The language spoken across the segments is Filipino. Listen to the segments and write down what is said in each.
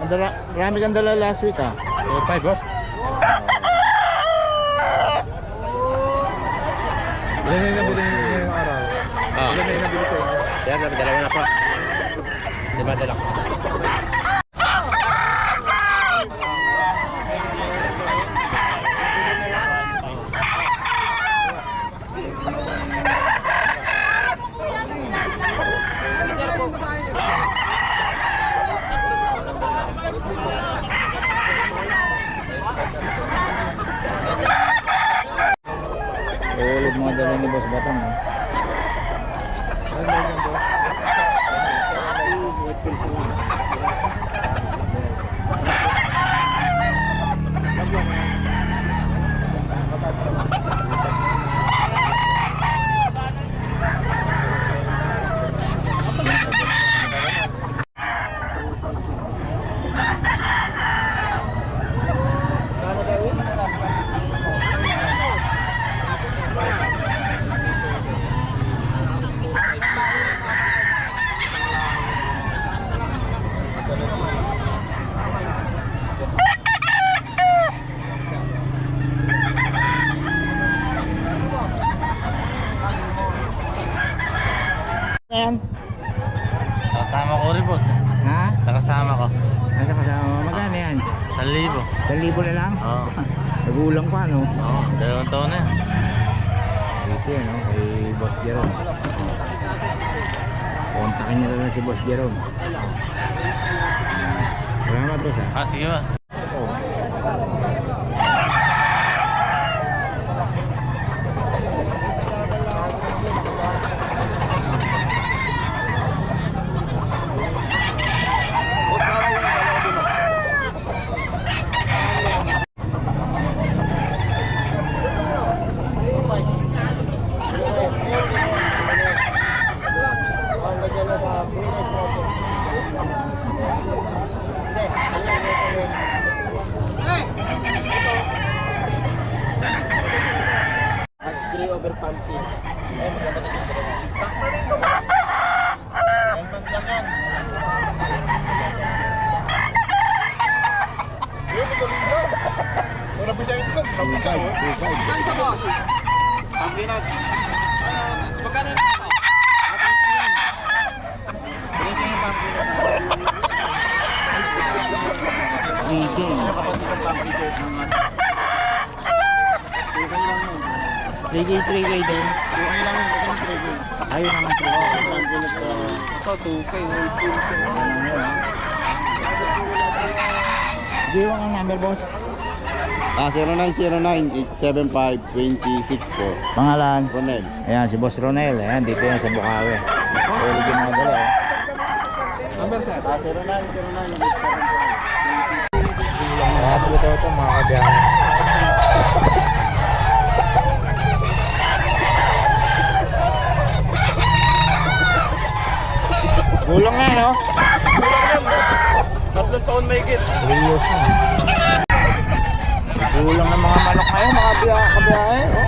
Marami kang dala last week ah. 5 boss. Ilan na nabili ngayong araw? Ilan na nabili sa inyo? Kaya dalawa na pa. Diba dala ko? Ulog mga dala ni Boss Batang ah. Ayan. Kasama ko rin boss. Ha? Sa kasama ko. Nasa kasama mo? Magkano yan? 1,000. 1,000 na lang? Oo. Nagulang pa no? Oo, 2 taon na. Dito yan no? Kay Boss Jerome. Kontakin niyo na lang si Boss Jerome. Salamat boss ha. Sige boss. Over pumping. Ay, maganda na dito. Stock na rin ito. Helmet lang yan. Yun, ito rin yun. Wala po siya ito. Ay, isa boss. Pumping natin. Magkano na ito? Matinti yan. Matinti yan pumping natin. 3K. Yung kapatid ng pumping ko. 3K din. Okay lang yun. Ito ng 3K. Ayun naman 3K. Pumping na ito. Ito, 2K. Giwang ang number boss. 0909-875-2064. Pangalan? Ronel. Ayan si Boss Ronel. Ayan dito yan sa Bukawi. Ulog yung mga dala oh. Number sir? 0909. Kaya ito mga kabiyahe. Gulang nga no? Tatlong taon may higit. 3 years na. Gulang ng mga manok ngayon, mga kabiyahe. Oh.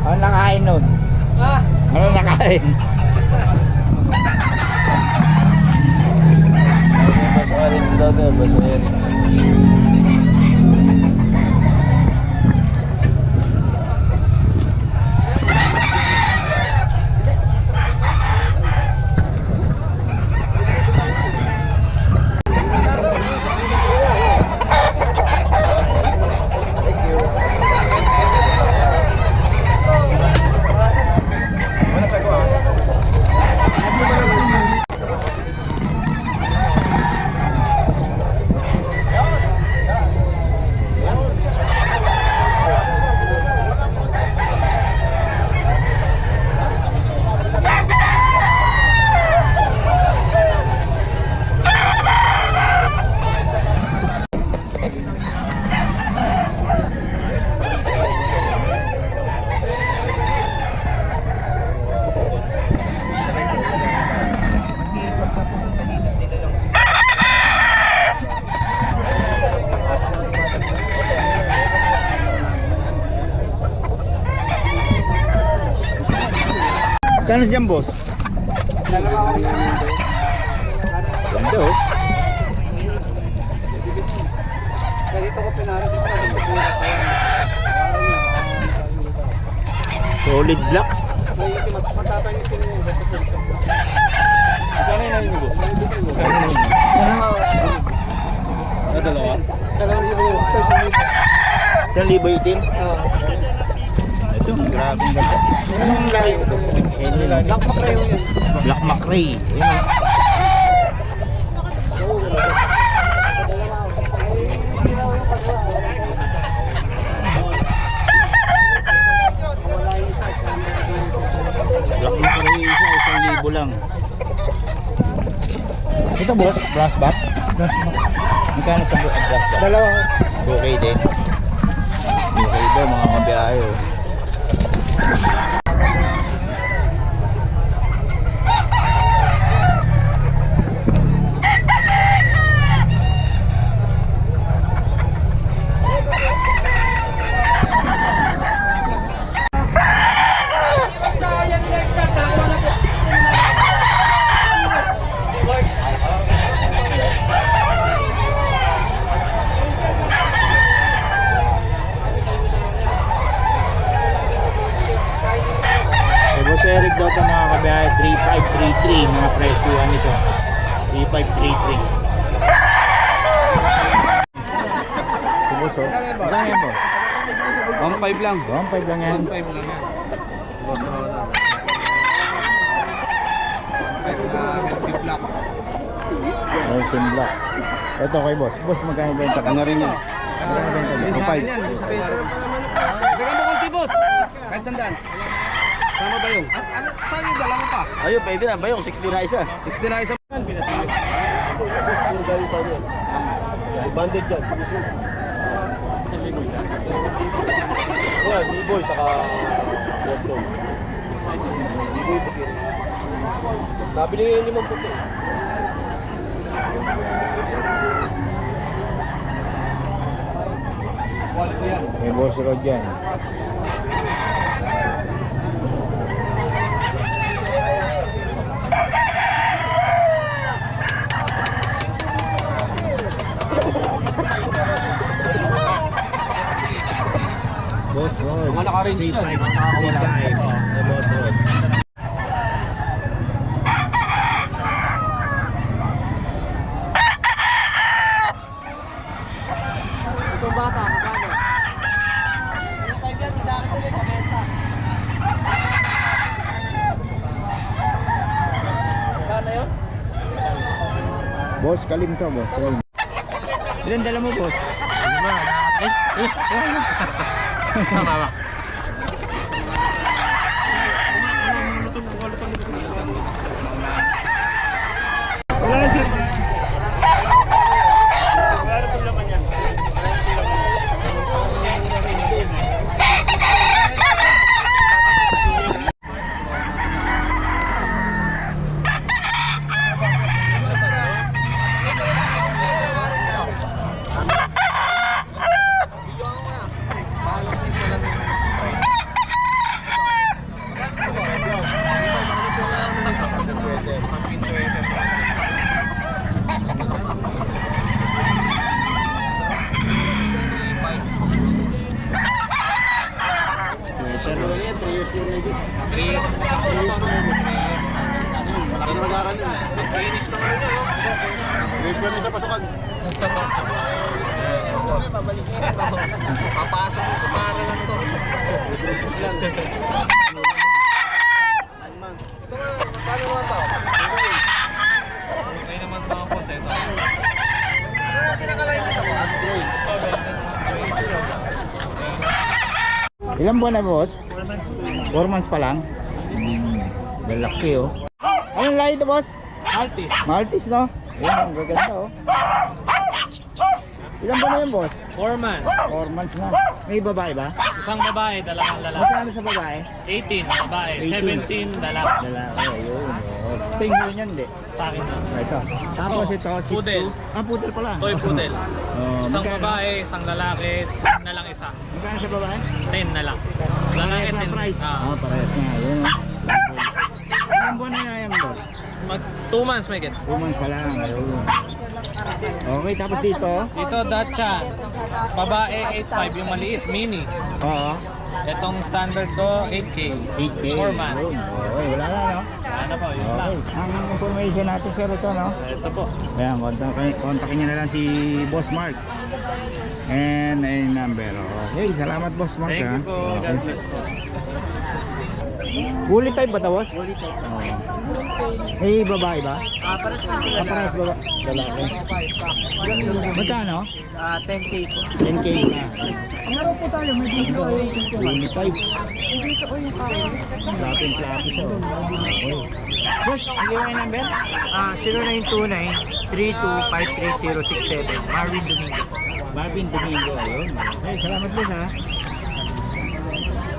Ano nakain nun? Ha? Ano nakain? Basahin dati, basahin. Kano dyan, boss? Ganda, oh. Ganito ko pinaras sa bulat. Solid black. Matatangin ko yung basta po. Kano na yun, boss? Dalawa? Dalawang libo. Isang libo itim. Ito, grabe ang ganda. Anong lahi ito? Black Macrae yun. Black Macrae. Ayan, Black Macrae isa, isang libo lang. Ito, boss, brass back? Brass back. Magkano sa brass back? Dalawa. Okay din. Okay daw, mga kabiyahe, oh. Boss Eric daw ito mga kabiyahe, 3533 mga presyuhan nito. 3533. Boss, oh. Magkano yan, boss? 1.5 lang. 1.5 lang yan. 1.5 lang yan. Boss na wala. 1.5 na Mercy Black. Mercy Black. Ito kay boss. Boss, magkano benta ka? Ano rin yan? Magkano benta mo? Sa akin yan. Dagan mo konti, boss. Kahit sandaan. Sama ba yung? Ano, saan yung dala mo pa? Ayun, pwede na ba yung 60 na isa? 60 na isa. Banded dyan. Sa liboy siya. Well, liboy, saka Boston. Liboy puti. Nabili nga yung limang puti. Quality yan. May boss road yan. Boss road. Mga naka-range yan. 35. May boss road. Itong bata, magkano? 5 yan, sa akin din, pabenta. Magkano yun? Boss, kalim to, boss. Kalim. Ilan dala mo, boss? Tama ba? Wala na siya. Malaki na mag-aaral yun. Finish na ano niya, no? Grade 1 sa pasukan. Papasok mo sa paralan to. Business lang. Ito nga, magkano naman to? Okay naman mga boss, ito. Ano yung pinakalain mo sa mo? That's great. Ilan buwan na, boss? 4 months pa lang. Lalaki, oh. Anong lahi ito, boss? Maltese. Maltese, no? Ayan, ang gaganda, oh. Ilan buwan na yun, boss? 4 man. 4 months na. May babae ba? Isang babae, dalawang lalaki. Magkano sa babae? 18, babae. 18. 17, lalaki. Lalaki, ayun. Oh. Single niyan, di? Sa akin na. Ito. Tapos ito, Shih Tzu. Poodle. Ah, poodle pala. Toy poodle. Oh, Isang magkano? babae, isang lalaki. 10 na lang isa. Magkano sa babae? 10 na lang. Lalaki Parehas na 10. price. Ah. Parehas na. Ayun, oh. buwan na yan boss? Mag 2 months may get. 2 months pa lang. Ayun. Okay, tapos dito? Dito Dachshund. Babae 8.5 yung maliit, mini. Oo. Itong standard ko 8K. 8K. 4 months. Ayun. Okay, wala na, no? Ano po, yun lang. Okay. Ang information natin, sir, ito, no? Ito po. Ayan, kontakin nyo na lang si Boss Mark. And ay number. Okay, salamat Boss Mark. Thank you po. God Okay. bless po. Bully type ba ito, boss? Bully type. Eh, babae ba? Pares lang sila. Parehas lalaki. Magkano? 10K po. 10K na. Meron po tayo, may dito ay Bully type. dito ko yung kaya. Lapin clappy siya. Okay. Boss, hindi mo yung number? 0929-3253-067. Marvin Domingo. Marvin Domingo. Ayun. Okay, salamat boss ha.